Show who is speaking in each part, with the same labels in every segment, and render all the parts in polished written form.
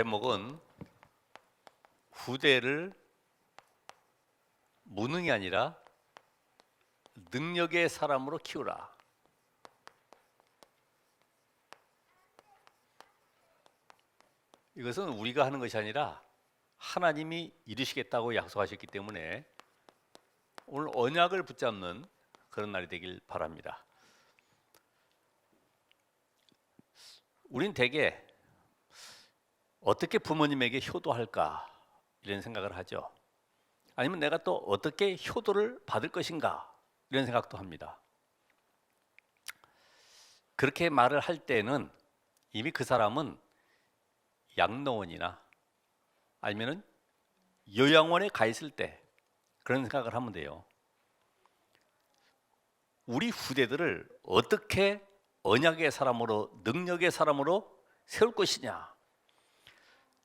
Speaker 1: 제목은 후대를 무능이 아니라 능력의 사람으로 키우라. 이것은 우리가 하는 것이 아니라 하나님이 이루시겠다고 약속하셨기 때문에 오늘 언약을 붙잡는 그런 날이 되길 바랍니다. 우린 대개 어떻게 부모님에게 효도할까 이런 생각을 하죠. 아니면 내가 또 어떻게 효도를 받을 것인가 이런 생각도 합니다. 그렇게 말을 할 때는 이미 그 사람은 양로원이나 아니면은 요양원에 가 있을 때 그런 생각을 하면 돼요. 우리 후대들을 어떻게 언약의 사람으로, 능력의 사람으로 세울 것이냐,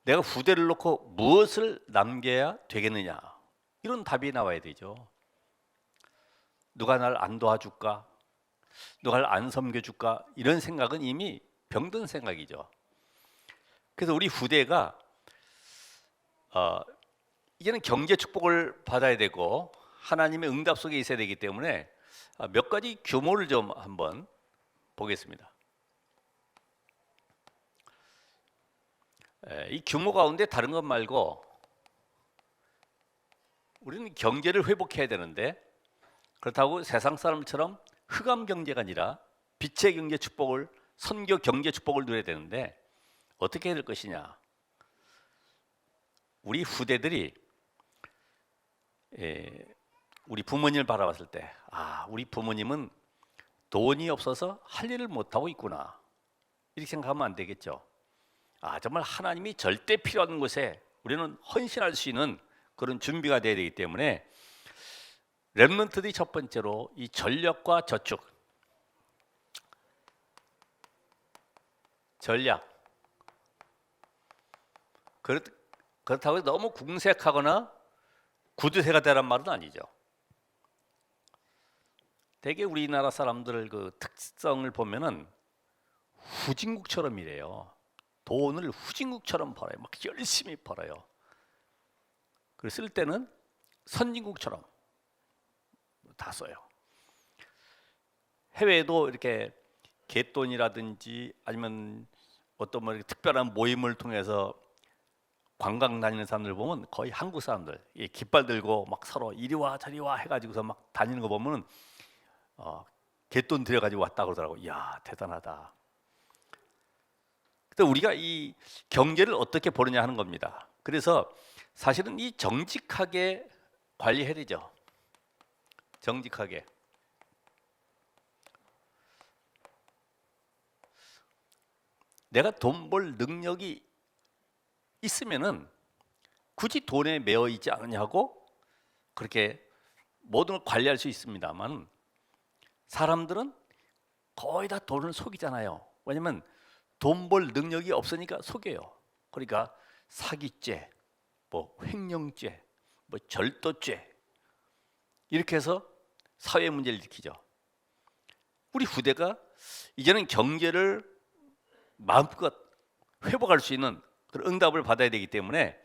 Speaker 1: 내가 후대를 놓고 무엇을 남겨야 되겠느냐, 이런 답이 나와야 되죠. 누가 날 안 도와줄까, 누가 날 안 섬겨줄까, 이런 생각은 이미 병든 생각이죠. 그래서 우리 후대가 이제는 경제 축복을 받아야 되고 하나님의 응답 속에 있어야 되기 때문에 몇 가지 규모를 좀 한번 보겠습니다. 이 규모 가운데 다른 것 말고 우리는 경제를 회복해야 되는데, 그렇다고 세상 사람처럼 흑암 경제가 아니라 빛의 경제 축복을, 선교 경제 축복을 누려야 되는데 어떻게 해야 될 것이냐. 우리 후대들이 우리 부모님을 바라봤을 때, 우리 부모님은 돈이 없어서 할 일을 못하고 있구나, 이렇게 생각하면 안 되겠죠. 정말 하나님이 절대 필요한 곳에 우리는 헌신할 수 있는 그런 준비가 돼야 되기 때문에 렘넌트들이 첫 번째로 이 전략과 저축, 전략, 그렇다고 해서 너무 궁색하거나 구두쇠가 되란 말은 아니죠. 대개 우리나라 사람들 그 특성을 보면은 후진국처럼 이래요. 돈을 후진국처럼 벌어요. 막 열심히 벌어요. 그리고 쓸 때는 선진국처럼 다 써요. 해외에도 이렇게 갯돈이라든지 아니면 어떤 뭐 특별한 모임을 통해서 관광 다니는 사람들 보면 거의 한국 사람들 깃발 들고 막 서로 이리 와 저리 와 해가지고서 막 다니는 거 보면 갯돈 들여가지고 왔다 그러더라고. 이야, 대단하다. 근데 우리가 이 경제를 어떻게 보느냐 하는 겁니다. 그래서 사실은 이 정직하게 관리해야 되죠. 정직하게. 내가 돈 벌 능력이 있으면은 굳이 돈에 매여 있지 않느냐고 그렇게 모든 걸 관리할 수 있습니다만, 사람들은 거의 다 돈을 속이잖아요. 왜냐면 돈 벌 능력이 없으니까 속여요. 그러니까 사기죄, 뭐 횡령죄, 뭐 절도죄, 이렇게 해서 사회 문제를 일으키죠. 우리 후대가 이제는 경제를 마음껏 회복할 수 있는 그런 응답을 받아야 되기 때문에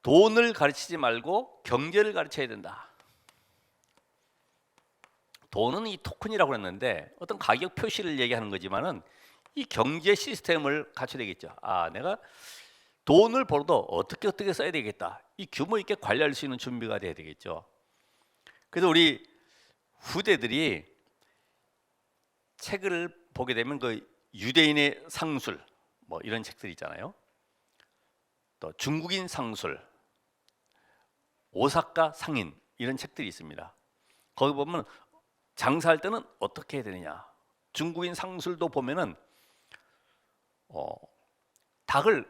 Speaker 1: 돈을 가르치지 말고 경제를 가르쳐야 된다. 돈은 이 토큰이라고 했는데 어떤 가격 표시를 얘기하는 거지만은 이 경제 시스템을 갖춰야 되겠죠. 내가 돈을 벌어도 어떻게 써야 되겠다. 이 규모 있게 관리할 수 있는 준비가 돼야 되겠죠. 그래서 우리 후대들이 책을 보게 되면 그 유대인의 상술 뭐 이런 책들이 있잖아요. 또 중국인 상술, 오사카 상인, 이런 책들이 있습니다. 거기 보면 장사할 때는 어떻게 해야 되느냐. 중국인 상술도 보면은 닭을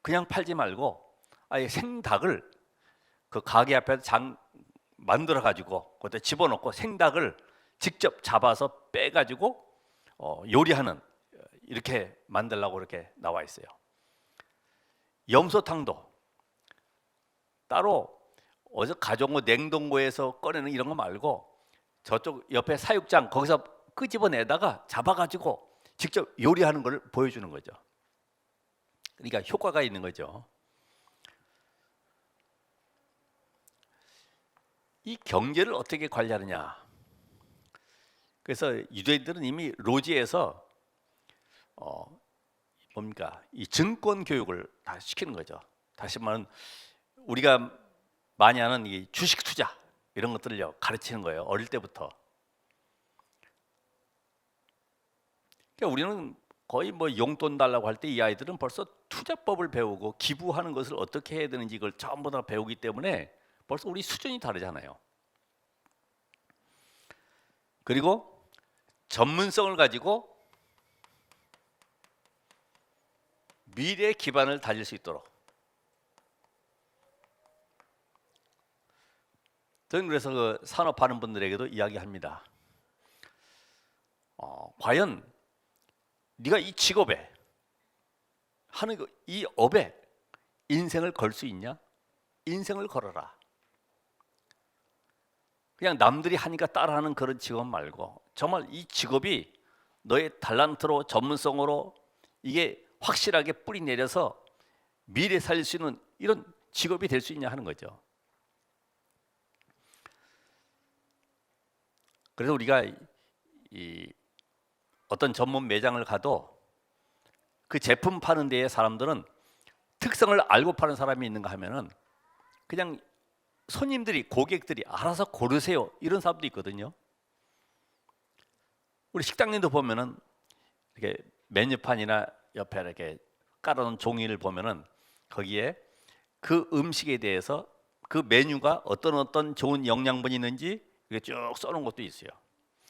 Speaker 1: 그냥 팔지 말고 아예 생닭을 그 가게 앞에서 만들어 가지고 그때 집어넣고 생닭을 직접 잡아서 빼 가지고 요리하는, 이렇게 만들라고 이렇게 나와 있어요. 염소탕도 따로 어디서 가져온 냉동고에서 꺼내는 이런 거 말고 저쪽 옆에 사육장 거기서 끄집어내다가 잡아가지고 직접 요리하는 걸 보여주는 거죠. 그러니까 효과가 있는 거죠. 이 경제를 어떻게 관리하느냐. 그래서 유대인들은 이미 로지에서 뭡니까? 이 증권 교육을 다 시키는 거죠. 다시 말하면 우리가 많이 하는 이 주식 투자 이런 것들을요 가르치는 거예요. 어릴 때부터. 그러니까 우리는 거의 뭐 용돈 달라고 할 때 이 아이들은 벌써 투자법을 배우고 기부하는 것을 어떻게 해야 되는지 이걸 전부 다 배우기 때문에 벌써 우리 수준이 다르잖아요. 그리고 전문성을 가지고 미래의 기반을 다질 수 있도록. 저는 그래서 그 산업하는 분들에게도 이야기합니다. 과연 네가 이 직업에 하는 이 업에 인생을 걸 수 있냐? 인생을 걸어라. 그냥 남들이 하니까 따라하는 그런 직업 말고 정말 이 직업이 너의 달란트로 전문성으로 이게 확실하게 뿌리 내려서 미래 살릴 수 있는 이런 직업이 될 수 있냐 하는 거죠. 그래서 우리가 이 어떤 전문 매장을 가도 그 제품 파는 데에 사람들은 특성을 알고 파는 사람이 있는가 하면은 그냥 손님들이 고객들이 알아서 고르세요 이런 사람도 있거든요. 우리 식당님도 보면은 이렇게 메뉴판이나 옆에 이렇게 깔아놓은 종이를 보면은 거기에 그 음식에 대해서 그 메뉴가 어떤 좋은 영양분이 있는지 이게 쭉 써놓은 것도 있어요.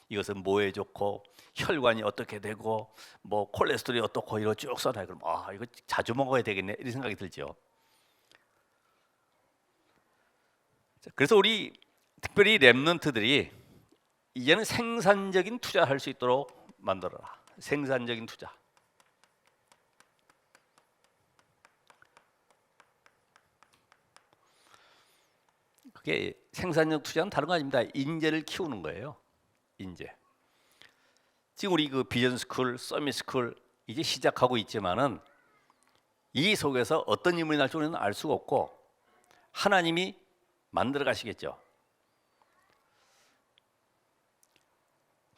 Speaker 1: 이것은 뭐에 좋고 혈관이 어떻게 되고 뭐 콜레스테롤이 어떻고 이거 쭉 써놔요. 그럼 이거 자주 먹어야 되겠네 이런 생각이 들죠. 그래서 우리 특별히 랩런트들이 이제는 생산적인 투자할 수 있도록 만들어라. 생산적인 투자. 그게 생산적 투자는 다른 거 아닙니다. 인재를 키우는 거예요. 인재. 지금 우리 그 비전 스쿨, 서밋 스쿨 이제 시작하고 있지만은 이 속에서 어떤 인물이 날 줄은 알 수가 없고 하나님이 만들어 가시겠죠.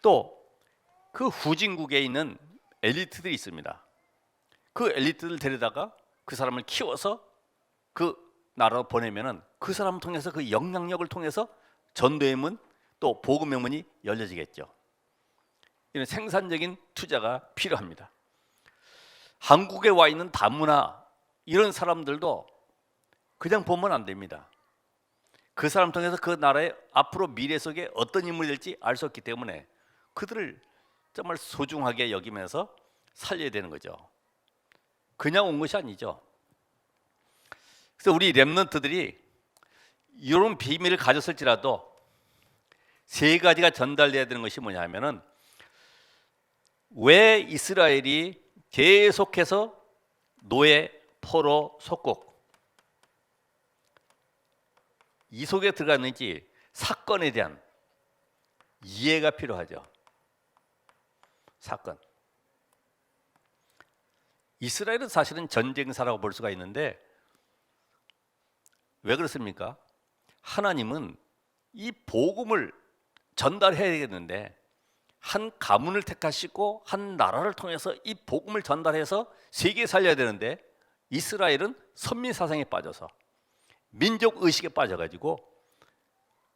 Speaker 1: 또 그 후진국에 있는 엘리트들이 있습니다. 그 엘리트들 데려다가 그 사람을 키워서 그 나라로 보내면은 그 사람을 통해서 그 영향력을 통해서 전도의 문 또 복음의 문이 열려지겠죠. 이런 생산적인 투자가 필요합니다. 한국에 와 있는 다문화 이런 사람들도 그냥 보면 안 됩니다. 그 사람 통해서 그 나라의 앞으로 미래 속에 어떤 인물이 될지 알 수 없기 때문에 그들을 정말 소중하게 여기면서 살려야 되는 거죠. 그냥 온 것이 아니죠. 그래서 우리 랩런트들이 이런 비밀을 가졌을지라도 세 가지가 전달돼야 되는 것이 뭐냐면은 왜 이스라엘이 계속해서 노예, 포로, 속국 이 속에 들어갔는지 사건에 대한 이해가 필요하죠. 사건. 이스라엘은 사실은 전쟁사라고 볼 수가 있는데 왜 그렇습니까? 하나님은 이 복음을 전달해야 되겠는데 한 가문을 택하시고 한 나라를 통해서 이 복음을 전달해서 세계에 살려야 되는데 이스라엘은 선민 사상에 빠져서 민족 의식에 빠져가지고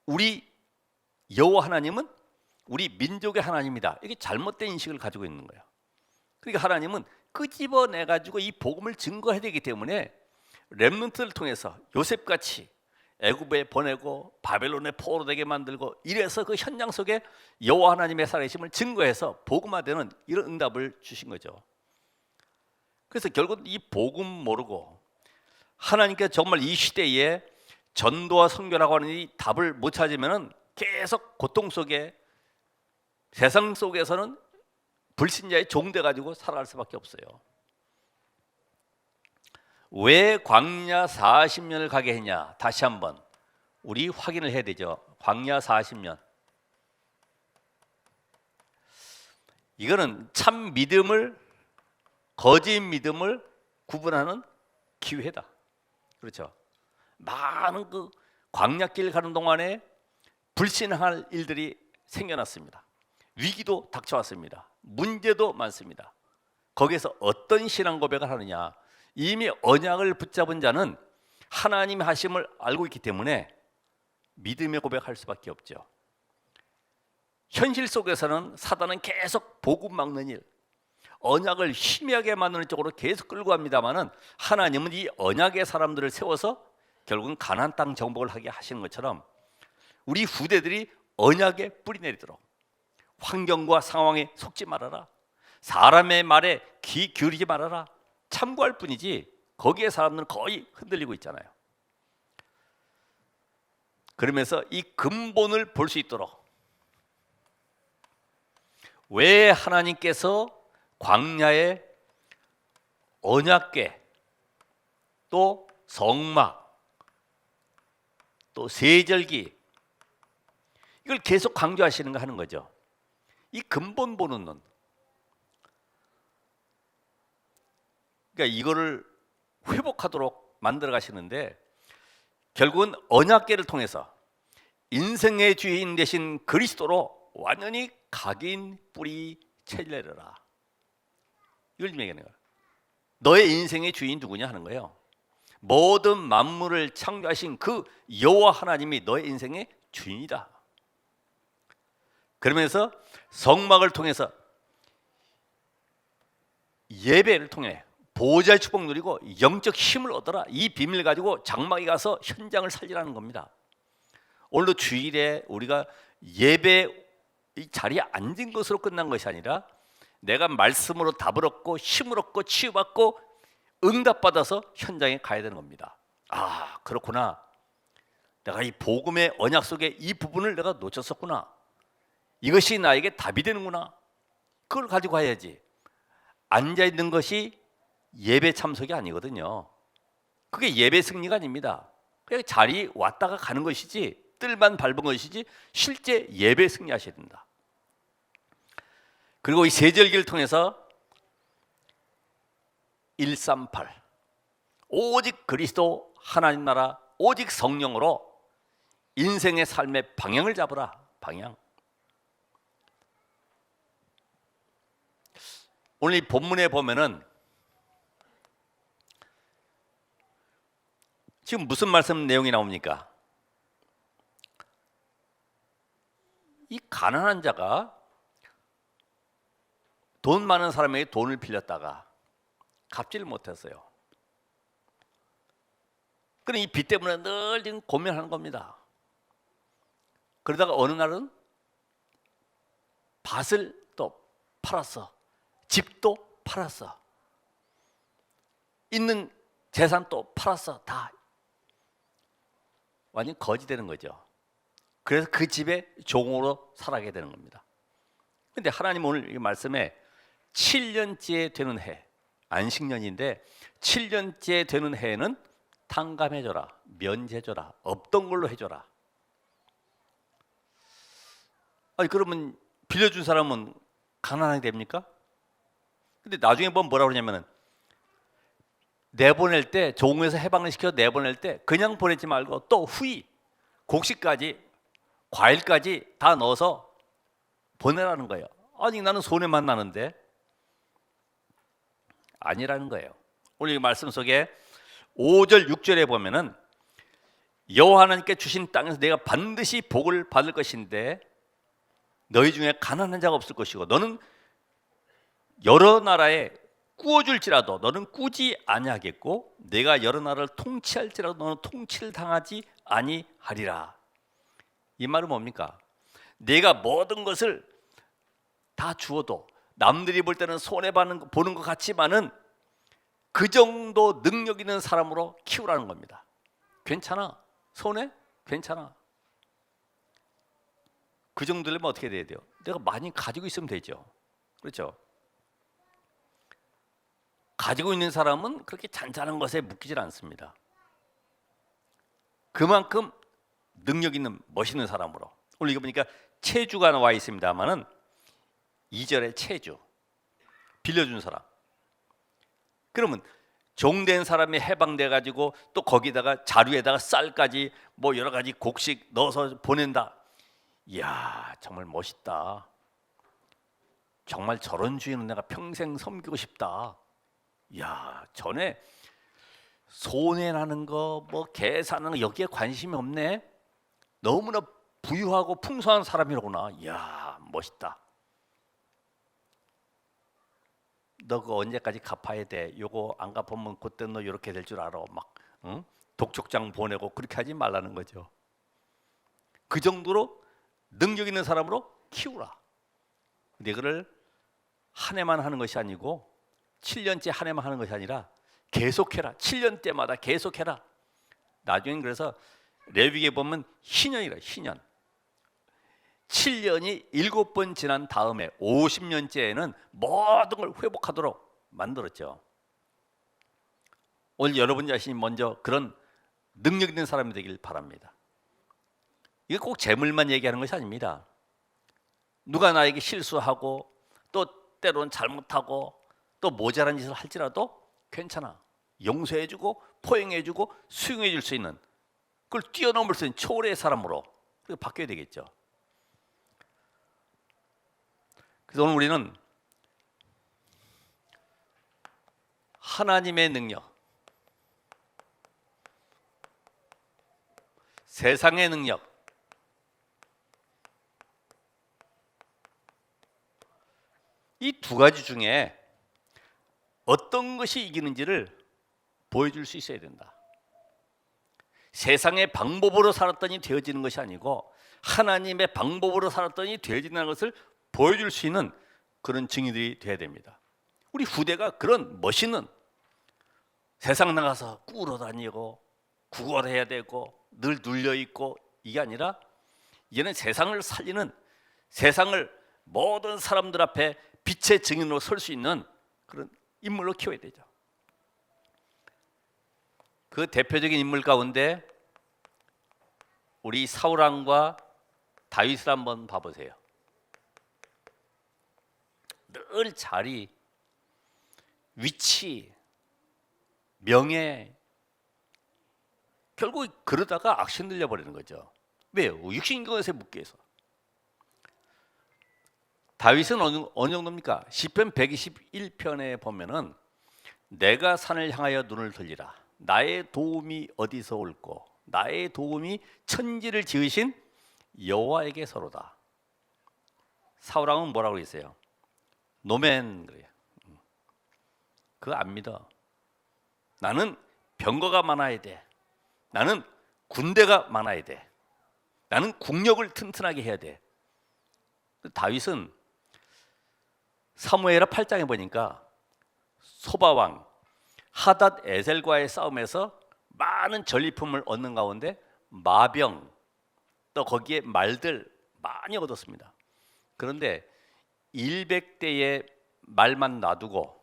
Speaker 1: 우리 여호와 하나님은 우리 민족의 하나님이다. 이게 잘못된 인식을 가지고 있는 거예요. 그러니까 하나님은 끄집어내 가지고 이 복음을 증거해야 되기 때문에 렘넌트를 통해서 요셉같이 애굽에 보내고 바벨론에 포로되게 만들고 이래서 그 현장 속에 여호와 하나님의 살아계심을 증거해서 복음화되는 이런 응답을 주신 거죠. 그래서 결국 이 복음 모르고 하나님께 정말 이 시대에 전도와 선교라고 하는 이 답을 못 찾으면은 계속 고통 속에 세상 속에서는 불신자의 종돼 가지고 살아갈 수밖에 없어요. 왜 광야 40년을 가게 했냐? 다시 한번 우리 확인을 해야 되죠. 광야 40년. 이거는 참 믿음을 거짓 믿음을 구분하는 기회다. 그렇죠? 많은 그 광야길 가는 동안에 불신할 일들이 생겨났습니다. 위기도 닥쳐왔습니다. 문제도 많습니다. 거기에서 어떤 신앙 고백을 하느냐? 이미 언약을 붙잡은 자는 하나님의 하심을 알고 있기 때문에 믿음의 고백할 수밖에 없죠. 현실 속에서는 사단은 계속 복음 막는 일, 언약을 희미하게 만드는 쪽으로 계속 끌고 갑니다마는 하나님은 이 언약의 사람들을 세워서 결국은 가나안 땅 정복을 하게 하시는 것처럼 우리 후대들이 언약에 뿌리 내리도록 환경과 상황에 속지 말아라. 사람의 말에 귀 기울이지 말아라. 참고할 뿐이지 거기에 사람들은 거의 흔들리고 있잖아요. 그러면서 이 근본을 볼 수 있도록 왜 하나님께서 광야에 언약궤 또 성막 또 세절기 이걸 계속 강조하시는가 하는 거죠. 이 근본 보는 눈. 그러니까 이거를 회복하도록 만들어 가시는데 결국은 언약궤를 통해서 인생의 주인 되신 그리스도로 완전히 각인 뿌리 채내려라. 이걸 좀 얘기하는 거예요. 너의 인생의 주인 누구냐 하는 거예요. 모든 만물을 창조하신 그 여호와 하나님이 너의 인생의 주인이다. 그러면서 성막을 통해서 예배를 통해 보호자의 축복 누리고 영적 힘을 얻어라. 이 비밀을 가지고 장막에 가서 현장을 살리라는 겁니다. 오늘도 주일에 우리가 예배 이 자리에 앉은 것으로 끝난 것이 아니라 내가 말씀으로 답을 얻고 힘을 얻고 치유받고 응답받아서 현장에 가야 되는 겁니다. 아, 그렇구나. 내가 이 복음의 언약 속에 이 부분을 내가 놓쳤었구나. 이것이 나에게 답이 되는구나. 그걸 가지고 가야지. 앉아있는 것이 예배 참석이 아니거든요. 그게 예배 승리가 아닙니다. 그냥 자리 왔다가 가는 것이지 뜰만 밟은 것이지 실제 예배 승리하셔야 된다. 그리고 이 세절기를 통해서 138 오직 그리스도 하나님 나라 오직 성령으로 인생의 삶의 방향을 잡으라. 방향. 오늘 이 본문에 보면은 지금 무슨 말씀 내용이 나옵니까? 이 가난한 자가 돈 많은 사람에게 돈을 빌렸다가 갚지를 못했어요. 그럼 이 빚 때문에 늘 지금 고민하는 겁니다. 그러다가 어느 날은 밭을 또 팔았어. 집도 팔았어. 있는 재산 또 팔았어. 다 완전 거지 되는 거죠. 그래서 그 집에 종으로 살아가게 되는 겁니다. 근데 하나님 오늘 이 말씀에 7년째 되는 해, 안식년인데 7년째 되는 해에는 탕감해줘라, 면제해줘라, 없던 걸로 해줘라. 아니 그러면 빌려준 사람은 가난하게 됩니까? 근데 나중에 보면 뭐라고 그러냐면은 내보낼 때 종에서 해방을 시켜 내보낼 때 그냥 보내지 말고 또 후이 곡식까지 과일까지 다 넣어서 보내라는 거예요. 아니 나는 손해만 나는데 아니라는 거예요. 오늘 이 말씀 속에 5절 6절에 보면은 여호와 하나님께 주신 땅에서 내가 반드시 복을 받을 것인데 너희 중에 가난한 자가 없을 것이고 너는 여러 나라에 꾸어줄지라도 너는 꾸지 아니하겠고 내가 여러 나라를 통치할지라도 너는 통치를 당하지 아니하리라. 이 말은 뭡니까? 내가 모든 것을 다 주어도 남들이 볼 때는 손해보는 것 같지만은 그 정도 능력 있는 사람으로 키우라는 겁니다. 괜찮아. 손해? 괜찮아. 그 정도면 어떻게 돼야 돼요? 내가 많이 가지고 있으면 되죠. 그렇죠? 가지고 있는 사람은 그렇게 잔잔한 것에 묶이질 않습니다. 그만큼 능력 있는 멋있는 사람으로. 오늘 이거 보니까 체주가 나와 있습니다만은 2절에 체주 빌려준 사람. 그러면 종된 사람이 해방돼 가지고 또 거기다가 자루에다가 쌀까지 뭐 여러 가지 곡식 넣어서 보낸다. 이야, 정말 멋있다. 정말 저런 주인은 내가 평생 섬기고 싶다. 이야, 전에 손해나는 거, 뭐 계산하는 거 여기에 관심이 없네. 너무나 부유하고 풍성한 사람이로구나. 이야, 멋있다. 너 그거 언제까지 갚아야 돼? 요거 안 갚으면 그때 너 이렇게 될 줄 알아. 막 응? 독촉장 보내고 그렇게 하지 말라는 거죠. 그 정도로 능력 있는 사람으로 키우라. 근데 그를 한 해만 하는 것이 아니고 7년째 한 해만 하는 것이 아니라 계속해라. 7년 때마다 계속해라. 나중엔 그래서 레위기에 보면 희년이라, 희년. 7년이 7번 지난 다음에 50년째에는 모든 걸 회복하도록 만들었죠. 오늘 여러분 자신이 먼저 그런 능력 있는 사람이 되길 바랍니다. 이게 꼭 재물만 얘기하는 것이 아닙니다. 누가 나에게 실수하고 또 때로는 잘못하고 또 모자란 짓을 할지라도 괜찮아. 용서해주고 포용해주고 수용해줄 수 있는, 그걸 뛰어넘을 수 있는 초월의 사람으로 바뀌어야 되겠죠. 그래서 오늘 우리는 하나님의 능력, 세상의 능력, 이 두 가지 중에 어떤 것이 이기는지를 보여줄 수 있어야 된다. 세상의 방법으로 살았더니 되어지는 것이 아니고 하나님의 방법으로 살았더니 되어진다는 것을 보여줄 수 있는 그런 증인들이 되어야 됩니다. 우리 후대가 그런 멋있는, 세상 나가서 꾸러 다니고 구걸해야 되고 늘 눌려있고 이게 아니라 이제는 세상을 살리는, 세상을 모든 사람들 앞에 빛의 증인으로 설 수 있는 그런 인물로 키워야 되죠. 그 대표적인 인물 가운데 우리 사울 왕과 다윗을 한번 봐보세요. 늘 자리, 위치, 명예, 결국 그러다가 악신 들려버리는 거죠. 왜요? 육신경에서 묶여 있어. 다윗은 어느 정도입니까? 시편 121편에 보면은 내가 산을 향하여 눈을 돌리라. 나의 도움이 어디서 올꼬? 나의 도움이 천지를 지으신 여호와에게서로다. 사울 왕은 뭐라고 했어요? 노맨 그래요. 그거 안 믿어. 나는 병거가 많아야 돼. 나는 군대가 많아야 돼. 나는 국력을 튼튼하게 해야 돼. 다윗은 사무엘하 8장에 보니까 소바왕 하닷 에셀과의 싸움에서 많은 전리품을 얻는 가운데 마병, 또 거기에 말들 많이 얻었습니다. 그런데 100대의 말만 놔두고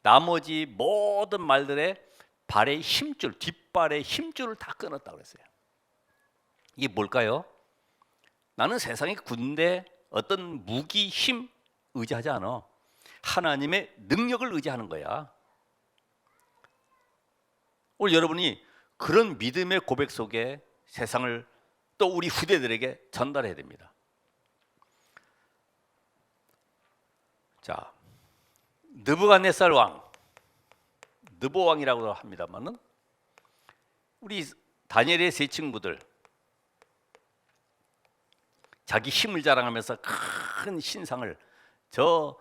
Speaker 1: 나머지 모든 말들의 발의 힘줄, 뒷발의 힘줄을 다 끊었다고 했어요. 이게 뭘까요? 나는 세상의 군대, 어떤 무기, 힘 의지하지 않아. 하나님의 능력을 의지하는 거야. 오늘 여러분이 그런 믿음의 고백 속에 세상을 또 우리 후대들에게 전달해야 됩니다. 자, 느부갓네살 왕, 느보 왕이라고 합니다만은 우리 다니엘의 세 친구들 자기 힘을 자랑하면서 큰 신상을 저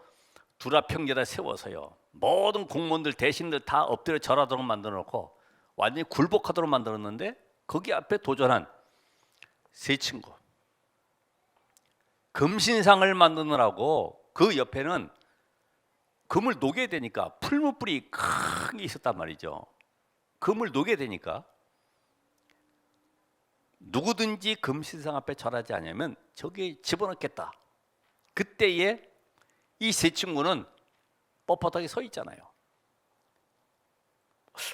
Speaker 1: 두라 평지에다 세워서요, 모든 공무원들 대신들 다 엎드려 절하도록 만들어 놓고 완전히 굴복하도록 만들었는데 거기 앞에 도전한 세 친구, 금신상을 만드느라고 그 옆에는 금을 녹여야 되니까 풀무불이 큰 게 있었단 말이죠. 금을 녹여야 되니까 누구든지 금신상 앞에 절하지 않으면 저기 집어넣겠다. 그때에 이 세 친구는 뻣뻣하게 서 있잖아요.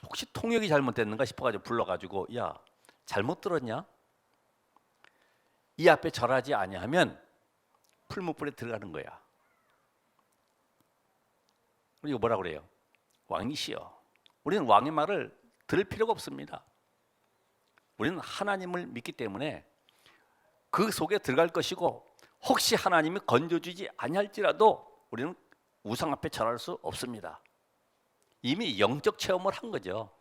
Speaker 1: 혹시 통역이 잘못됐는가 싶어가지고 불러가지고, 야, 잘못 들었냐? 이 앞에 절하지 아니하면 풀무불에 들어가는 거야. 그리고 뭐라 그래요? 왕이시여, 우리는 왕의 말을 들을 필요가 없습니다. 우리는 하나님을 믿기 때문에 그 속에 들어갈 것이고, 혹시 하나님이 건져주지 아니할지라도 우리는 우상 앞에 절할 수 없습니다. 이미 영적 체험을 한 거죠.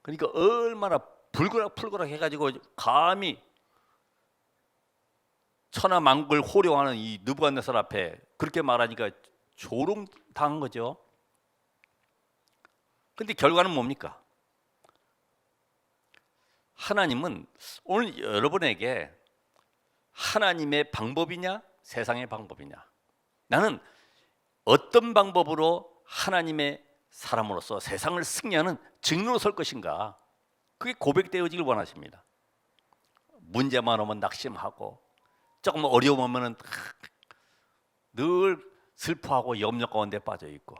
Speaker 1: 그러니까 얼마나 불그락 해가지고 감히 천하만국을 호령하는 이 느부갓네살 앞에 그렇게 말하니까 조롱당한 거죠. 근데 결과는 뭡니까? 하나님은 오늘 여러분에게 하나님의 방법이냐 세상의 방법이냐, 나는 어떤 방법으로 하나님의 사람으로서 세상을 승리하는 증인으로 설 것인가, 그게 고백되어지길 원하십니다. 문제만 오면 낙심하고 조금 어려우면 늘 슬퍼하고 염려 가운데 빠져 있고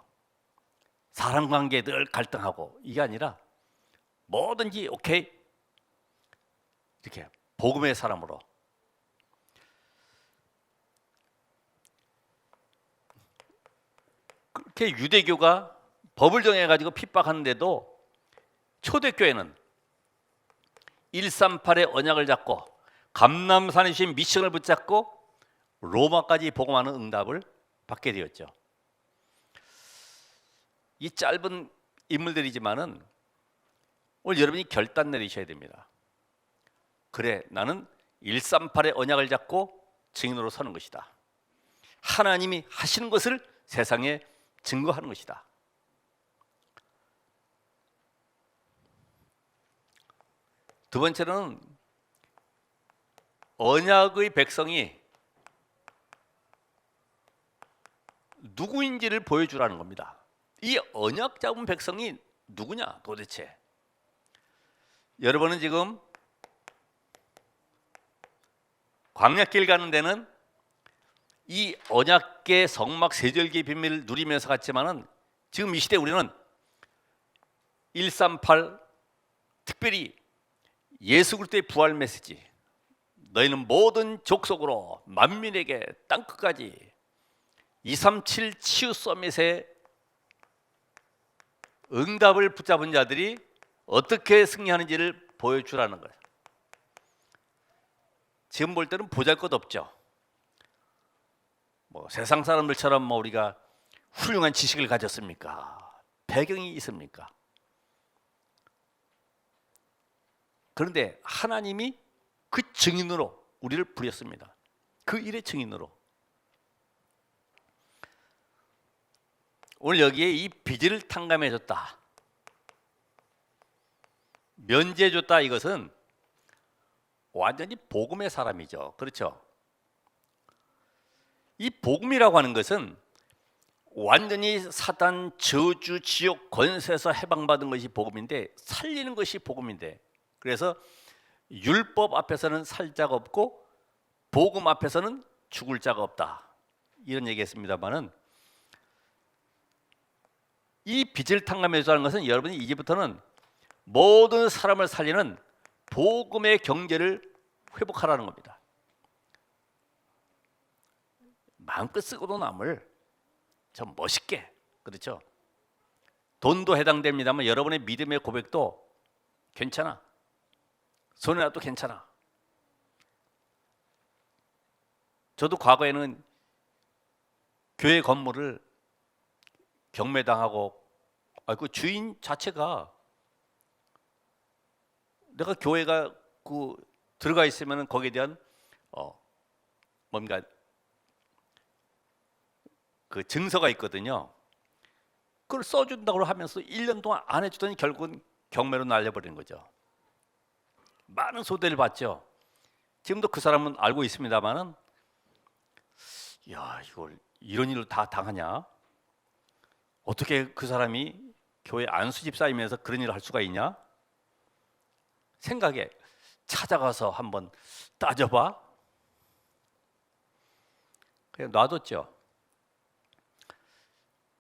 Speaker 1: 사람 관계에 늘 갈등하고, 이게 아니라 뭐든지 오케이 이렇게 복음의 사람으로. 그렇게 유대교가 법을 정해가지고 핍박하는데도 초대교회는 138의 언약을 잡고 감람산에 주신 미션을 붙잡고 로마까지 복음하는 응답을 받게 되었죠. 이 짧은 인물들이지만은 오늘 여러분이 결단 내리셔야 됩니다. 그래, 나는 138의 언약을 잡고 증인으로 서는 것이다. 하나님이 하시는 것을 세상에 증거하는 것이다. 두 번째는 언약의 백성이 누구인지를 보여주라는 겁니다. 이 언약 잡은 백성이 누구냐 도대체? 여러분은 지금 광야길 가는 데는 이 언약계 성막 세절기의 비밀을 누리면서 갔지만은 지금 이 시대 우리는 138, 특별히 예수 그리스도의 부활 메시지, 너희는 모든 족속으로 만민에게 땅끝까지 237 치유 서밋의 응답을 붙잡은 자들이 어떻게 승리하는지를 보여주라는 거예요. 지금 볼 때는 보잘것없죠. 뭐 세상 사람들처럼 우리가 훌륭한 지식을 가졌습니까? 배경이 있습니까? 그런데 하나님이 그 증인으로 우리를 부렸습니다. 그 일의 증인으로. 오늘 여기에 이 빚을 탕감해 줬다, 면제해 줬다, 이것은 완전히 복음의 사람이죠. 그렇죠? 이 복음이라고 하는 것은 완전히 사단, 저주, 지옥, 권세에서 해방받은 것이 복음인데, 살리는 것이 복음인데, 그래서 율법 앞에서는 살 자가 없고 복음 앞에서는 죽을 자가 없다, 이런 얘기했습니다만은, 이 빚을 탕감해 주라는 것은 여러분이 이제부터는 모든 사람을 살리는 복음의 경제를 회복하라는 겁니다. 마음껏 쓰고도 남을 좀 멋있게, 그렇죠? 돈도 해당됩니다만 여러분의 믿음의 고백도 괜찮아, 손에 놔도 괜찮아. 저도 과거에는 교회 건물을 경매당하고, 그 주인 자체가, 내가 교회가 들어가 있으면 거기에 대한 뭔가 그 증서가 있거든요. 그걸 써준다고 하면서 1년 동안 안 해주더니 결국은 경매로 날려버리는 거죠. 많은 소대를 받죠. 지금도 그 사람은 알고 있습니다만은, 야, 이걸 이런 일을 다 당하냐? 어떻게 그 사람이 교회 안수 집사이면서 그런 일을 할 수가 있냐? 생각에 찾아가서 한번 따져봐. 그냥 놔뒀죠.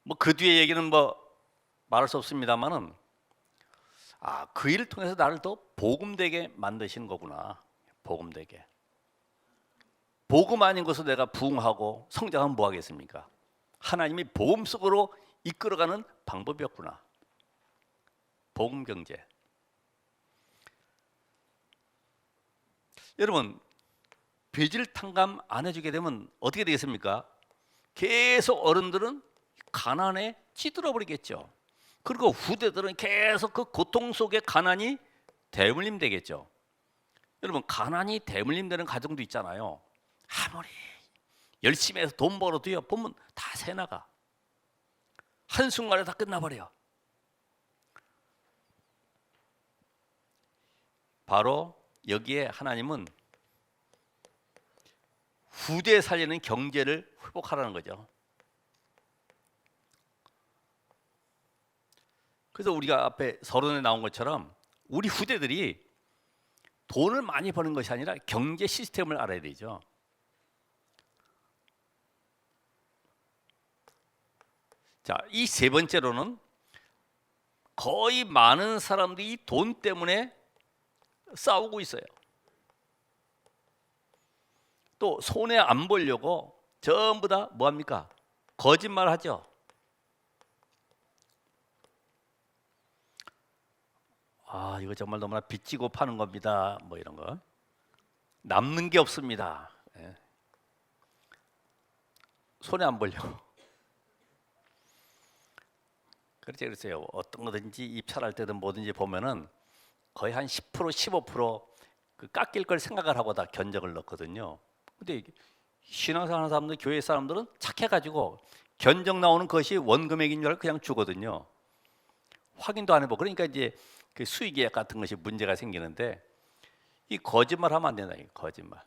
Speaker 1: 뭐 그 뒤에 얘기는 말할 수 없습니다만은, 그 일을 통해서 나를 더 복음되게 만드시는 거구나. 복음되게. 복음 아닌 것으로 내가 부흥하고 성장하면 뭐 하겠습니까? 하나님이 복음 속으로 이끌어가는 방법이었구나. 복음 경제. 여러분, 배질 탕감 안 해주게 되면 어떻게 되겠습니까? 계속 어른들은 가난에 찌들어 버리겠죠. 그리고 후대들은 계속 그 고통 속에 가난이 대물림 되겠죠. 여러분, 가난이 대물림 되는 가정도 있잖아요. 아무리 열심히 해서 돈 벌어도요, 보면 다 새나가. 한순간에 다 끝나버려. 바로 여기에 하나님은 후대 살리는 경제를 회복하라는 거죠. 그래서 우리가 앞에 서론에 나온 것처럼 우리 후대들이 돈을 많이 버는 것이 아니라 경제 시스템을 알아야 되죠. 자, 이 세 번째로는 거의 많은 사람들이 돈 때문에 싸우고 있어요. 또 손해 안 보려고 전부 다 뭐합니까? 거짓말 하죠. 아, 이거 정말 너무나 빚지고 파는 겁니다. 뭐 이런 거. 남는 게 없습니다. 예. 손해 안 보려고. 그렇지, 그랬어요. 어떤 거든지 입찰할 때든 뭐든지 보면은 거의 한 10%, 15%그 깎일 걸 생각을 하고 다 견적을 넣거든요. 근데 신앙생활 하는 사람들, 교회 사람들은 착해가지고 견적 나오는 것이 원금액인 줄 알고 그냥 주거든요. 확인도 안 해보고. 그러니까 이제 그 수익계약 같은 것이 문제가 생기는데, 이 거짓말 하면 안 된다. 이 거짓말.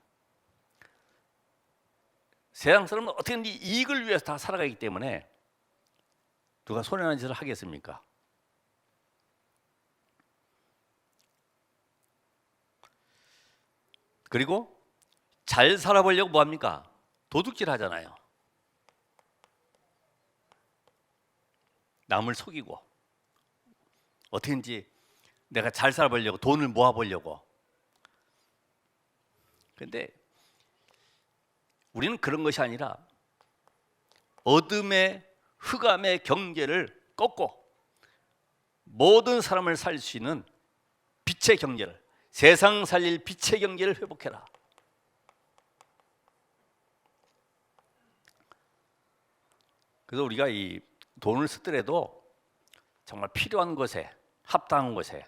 Speaker 1: 세상 사람은 어떻게든 이익을 위해서 다 살아가기 때문에 누가 손해난 짓을 하겠습니까? 그리고 잘 살아보려고 뭐합니까? 도둑질 하잖아요. 남을 속이고 어떻게든지 내가 잘 살아보려고, 돈을 모아보려고. 그런데 우리는 그런 것이 아니라 어둠의 흑암의 경계를 꺾고 모든 사람을 살릴 수 있는 빛의 경계를, 세상 살릴 빛의 경계를 회복해라. 그래서 우리가 이 돈을 쓰더라도 정말 필요한 곳에, 합당한 곳에,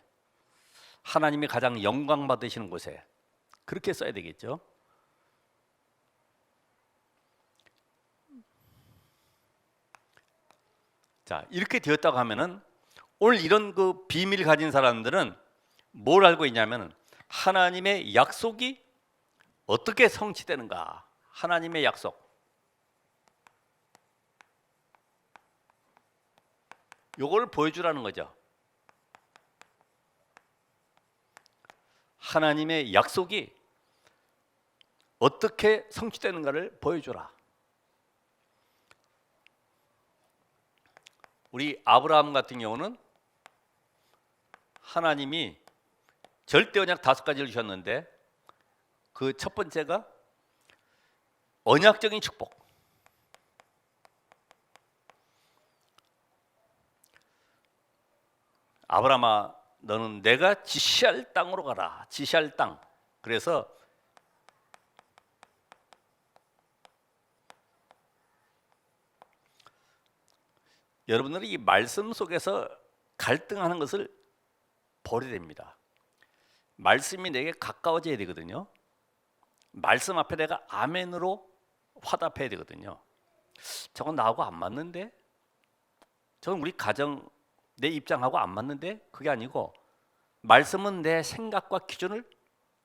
Speaker 1: 하나님이 가장 영광 받으시는 곳에 그렇게 써야 되겠죠. 자, 이렇게 되었다고 하면은 오늘 이런 그 비밀을 가진 사람들은 뭘 알고 있냐면 하나님의 약속이 어떻게 성취되는가. 하나님의 약속. 요걸 보여주라는 거죠. 하나님의 약속이 어떻게 성취되는가를 보여주라. 우리 아브라함 같은 경우는 하나님이 절대 언약 5가지를 주셨는데 그 첫 번째가 언약적인 축복. 아브라함아, 너는 내가 지시할 땅으로 가라. 지시할 땅. 그래서 여러분들이 이 말씀 속에서 갈등하는 것을 버려야 됩니다. 말씀이 내게 가까워져야 되거든요. 말씀 앞에 내가 아멘으로 화답해야 되거든요. 저건 나하고 안 맞는데? 저건 우리 가정, 내 입장하고 안 맞는데? 그게 아니고 말씀은 내 생각과 기준을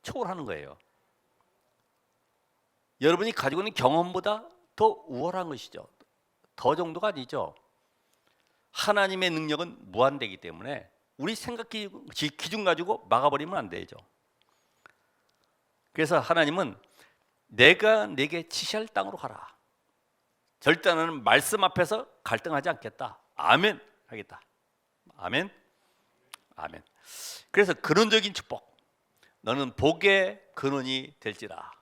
Speaker 1: 초월하는 거예요. 여러분이 가지고 있는 경험보다 더 우월한 것이죠. 더 정도가 아니죠. 하나님의 능력은 무한되기 때문에 우리 생각 기준 가지고 막아버리면 안 되죠. 그래서 하나님은 내가 내게 지시할 땅으로 가라. 절대 나는 말씀 앞에서 갈등하지 않겠다. 아멘 하겠다. 아멘. 아멘. 그래서 근원적인 축복. 너는 복의 근원이 될지라.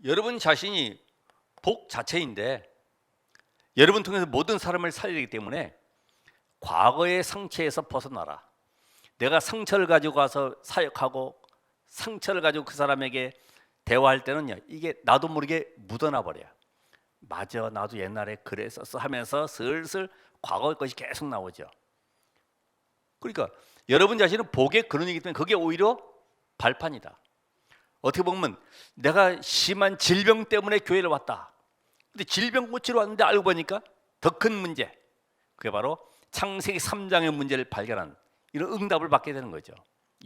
Speaker 1: 여러분 자신이 복 자체인데 여러분 통해서 모든 사람을 살려야 되기 때문에 과거의 상처에서 벗어나라. 내가 상처를 가지고 가서 사역하고 상처를 가지고 그 사람에게 대화할 때는요, 이게 나도 모르게 묻어나 버려요. 맞아, 나도 옛날에 그랬었어 하면서 슬슬 과거의 것이 계속 나오죠. 그러니까 여러분 자신은 복의 근원이기 때문에 그게 오히려 발판이다. 어떻게 보면 내가 심한 질병 때문에 교회를 왔다. 근데 질병 고치러 왔는데 알고 보니까 더 큰 문제, 그게 바로 창세기 3장의 문제를 발견한 이런 응답을 받게 되는 거죠.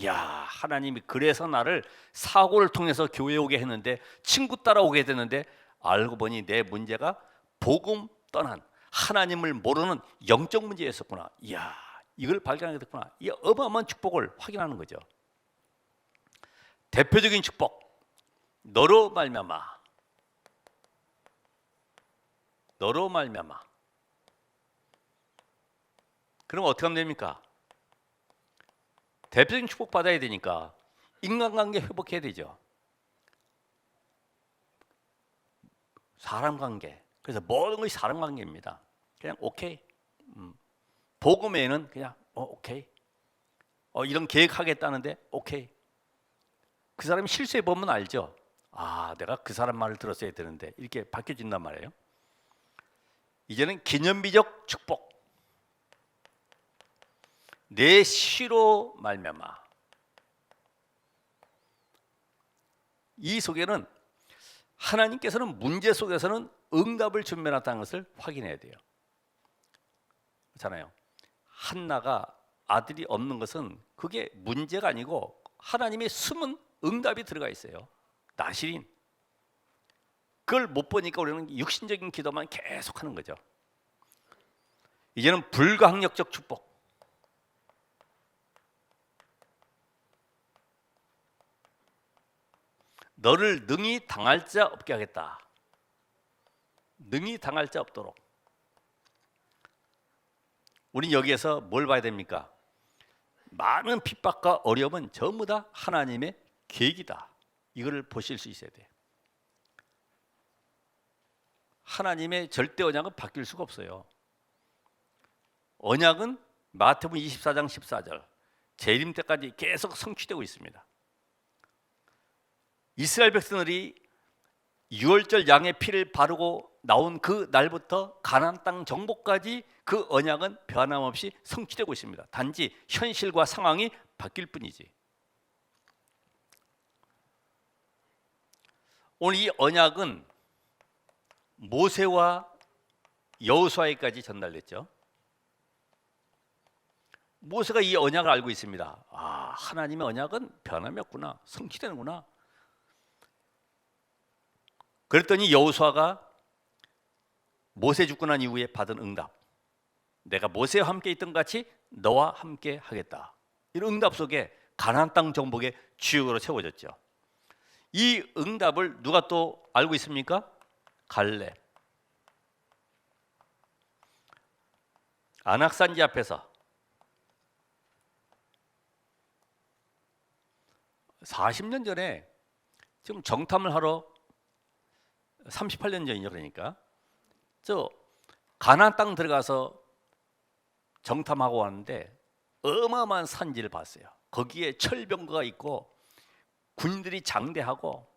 Speaker 1: 야, 하나님이 그래서 나를 사고를 통해서 교회에 오게 했는데, 친구 따라오게 됐는데, 알고 보니 내 문제가 복음 떠난 하나님을 모르는 영적 문제였었구나. 이야, 이걸 발견하게 됐구나. 이 어마어마한 축복을 확인하는 거죠. 대표적인 축복, 너로 말미암아. 너로 말미암아. 그럼 어떻게 하면 됩니까? 대표적인 축복 받아야 되니까 인간관계 회복해야 되죠. 사람 관계. 그래서 모든 것이 사람 관계입니다. 그냥 오케이. 복음에는 그냥 오케이. 이런 계획하겠다는데 오케이. 그 사람이 실수해 보면 알죠. 아, 내가 그 사람 말을 들었어야 되는데, 이렇게 바뀌어진단 말이에요. 이제는 기념비적 축복. 내 시로 말미암아. 이 속에는 하나님께서는 문제 속에서는 응답을 준비해놨다는 것을 확인해야 돼요. 그렇잖아요. 한나가 아들이 없는 것은 그게 문제가 아니고 하나님의 숨은 응답이 들어가 있어요. 나실인. 그걸 못 보니까 우리는 육신적인 기도만 계속하는 거죠. 이제는 불가항력적 축복. 너를 능히 당할 자 없게 하겠다. 능히 당할 자 없도록. 우린 여기에서 뭘 봐야 됩니까? 많은 핍박과 어려움은 전부 다 하나님의 계획이다. 이거를 보실 수 있어야 돼요. 하나님의 절대 언약은 바뀔 수가 없어요. 언약은 마태복음 24장 14절 재림 때까지 계속 성취되고 있습니다. 이스라엘 백성들이 유월절 양의 피를 바르고 나온 그 날부터 가나안 땅 정복까지 그 언약은 변함없이 성취되고 있습니다. 단지 현실과 상황이 바뀔 뿐이지. 오늘 이 언약은 모세와 여호수아에까지 전달됐죠. 모세가 이 언약을 알고 있습니다. 아, 하나님의 언약은 변함이 없구나, 성취되는구나. 그랬더니 여호수아가 모세 죽고 난 이후에 받은 응답, 내가 모세와 함께 있던 같이 너와 함께 하겠다. 이런 응답 속에 가나안 땅 정복의 주역으로 세워졌죠. 이 응답을 누가 또 알고 있습니까? 갈렙. 안악산지 앞에서 40년 전에 지금 정탐을 하러 38년 전이죠. 그러니까 저 가나안 땅 들어가서 정탐하고 왔는데 어마어마한 산지를 봤어요. 거기에 철병거가 있고 군인들이 장대하고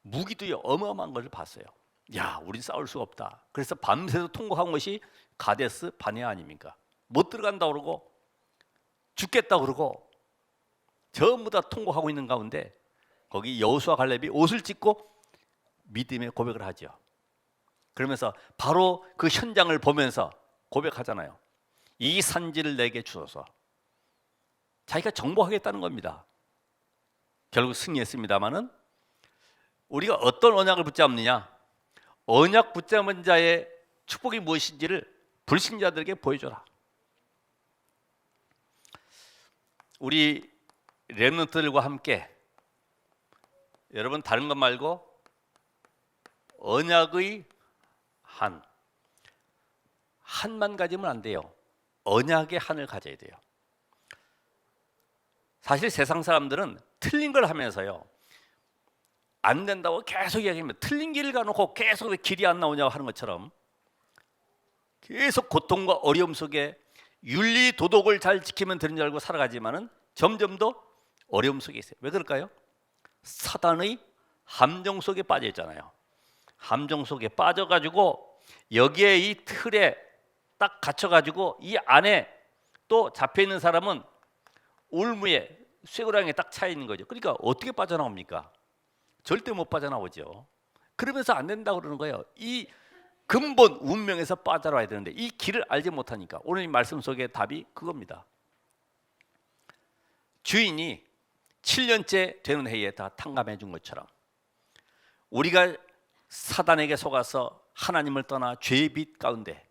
Speaker 1: 무기도 어마어마한 것을 봤어요. 야, 우린 싸울 수가 없다. 그래서 밤새도 통곡한 것이 가데스 바네아 아닙니까? 못 들어간다 그러고 죽겠다 그러고 전부 다 통곡하고 있는 가운데 거기 여호수아 갈렙이 옷을 찢고 믿음의 고백을 하죠. 그러면서 바로 그 현장을 보면서 고백하잖아요. 이 산지를 내게 주소서. 자기가 정복하겠다는 겁니다. 결국 승리했습니다마는 우리가 어떤 언약을 붙잡느냐, 언약 붙잡은 자의 축복이 무엇인지를 불신자들에게 보여줘라. 우리 렘넌트들과 함께 여러분 다른 것 말고 언약의 한만 가지면 안 돼요. 언약의 한을 가져야 돼요. 사실 세상 사람들은 틀린 걸 하면서요, 안 된다고 계속 이야기하면 틀린 길을 가놓고 계속 왜 길이 안 나오냐고 하는 것처럼 계속 고통과 어려움 속에 윤리 도덕을 잘 지키면 되는 줄 알고 살아가지만은 점점 더 어려움 속에 있어요. 왜 그럴까요? 사단의 함정 속에 빠져 있잖아요. 함정 속에 빠져가지고 여기에 이 틀에 딱 갇혀가지고 이 안에 또 잡혀 있는 사람은 울무에 쇠고랑이에 딱 차 있는 거죠. 그러니까 어떻게 빠져나옵니까? 절대 못 빠져나오죠. 그러면서 안 된다고 그러는 거예요. 이 근본 운명에서 빠져나와야 되는데 이 길을 알지 못하니까 오늘 이 말씀 속의 답이 그겁니다. 주인이 7년째 되는 해에 다 탕감해 준 것처럼 우리가 사단에게 속아서 하나님을 떠나 죄의 빛 가운데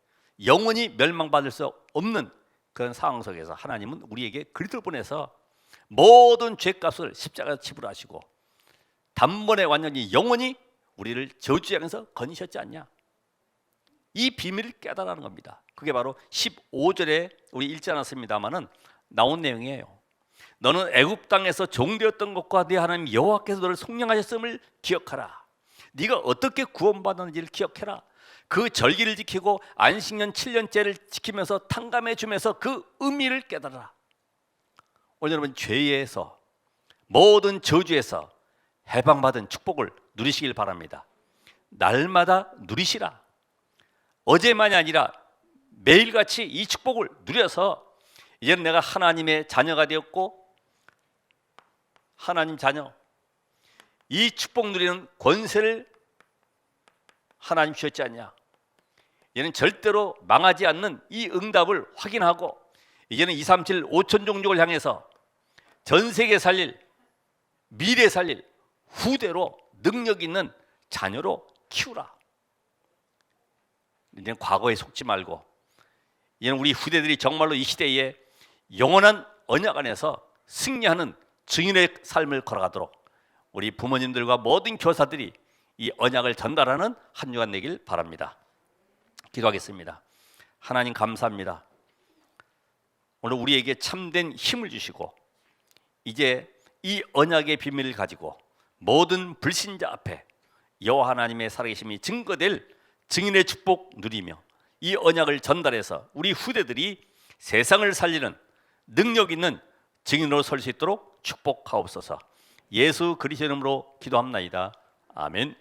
Speaker 1: 영원히 멸망받을 수 없는 그런 상황 속에서 하나님은 우리에게 그리스도를 보내서 모든 죄값을 십자가에서 지불하시고 단번에 완전히 영원히 우리를 저주하면서 건지셨지 않냐? 이 비밀을 깨달아는 겁니다. 그게 바로 15절에 우리 읽지 않았습니다마는 나온 내용이에요. 너는 애굽 땅에서 종되었던 것과 네 하나님 여호와께서 너를 속량하셨음을 기억하라. 네가 어떻게 구원받았는지를 기억해라. 그 절기를 지키고 안식년 7년째를 지키면서 탕감해 주면서 그 의미를 깨달아라. 오늘 여러분 죄에서 모든 저주에서 해방받은 축복을 누리시길 바랍니다. 날마다 누리시라. 어제만이 아니라 매일같이 이 축복을 누려서 이제는 내가 하나님의 자녀가 되었고 하나님 자녀 이 축복 누리는 권세를 하나님 주셨지 않냐. 얘는 절대로 망하지 않는 이 응답을 확인하고 이제는 237 5천 종족을 향해서 전 세계 살릴 미래 살릴 후대로 능력 있는 자녀로 키우라. 이제는 과거에 속지 말고 이제는 우리 후대들이 정말로 이 시대에 영원한 언약 안에서 승리하는 증인의 삶을 걸어가도록 우리 부모님들과 모든 교사들이 이 언약을 전달하는 한 주간 되길 바랍니다. 기도하겠습니다. 하나님 감사합니다. 오늘 우리에게 참된 힘을 주시고 이제 이 언약의 비밀을 가지고 모든 불신자 앞에 여호와 하나님의 살아계심이 증거될 증인의 축복 누리며 이 언약을 전달해서 우리 후대들이 세상을 살리는 능력 있는 증인으로 설 수 있도록 축복하옵소서. 예수 그리스도 이름으로 기도합나이다. 아멘.